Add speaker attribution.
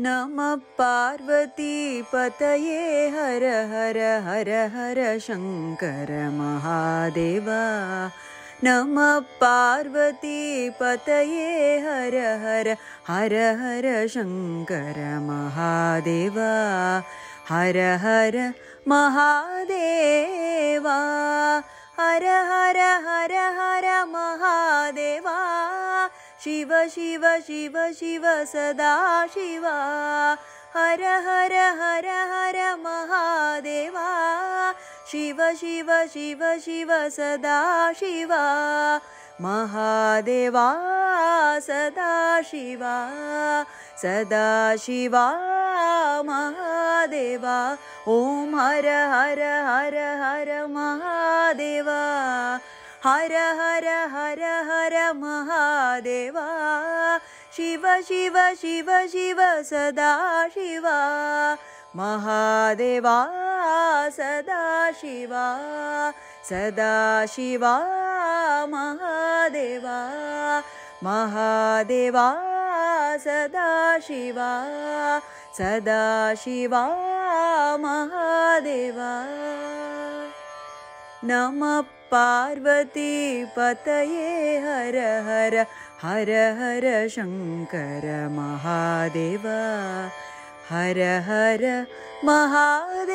Speaker 1: नमः पार्वती पतये हर हर हर हर शंकर महादेवा। नमः पार्वती पतये हर हर हर हर शंकर महादेवा। हर हर महादेवा, हर हर हर हर महादेवा। शिव शिव शिव शिव सदा शिवा। हर हर हर हर महादेवा। शिव शिव शिव शिव सदा शिवा। महादेवा सदा शिवा, सदा शिवा महादेवा। ओम हर हर हर हर महादेवा। हर हर हर हर महादेवा। शिव शिव शिव शिव सदा शिवा। महादेवा सदा शिवा, सदा शिवा महादेवा। महादेवा सदा शिवा, सदा शिवा महादेवा। नमः पार्वती पतये हर हर हर हर शंकर महादेवा। हर हर महादेवा।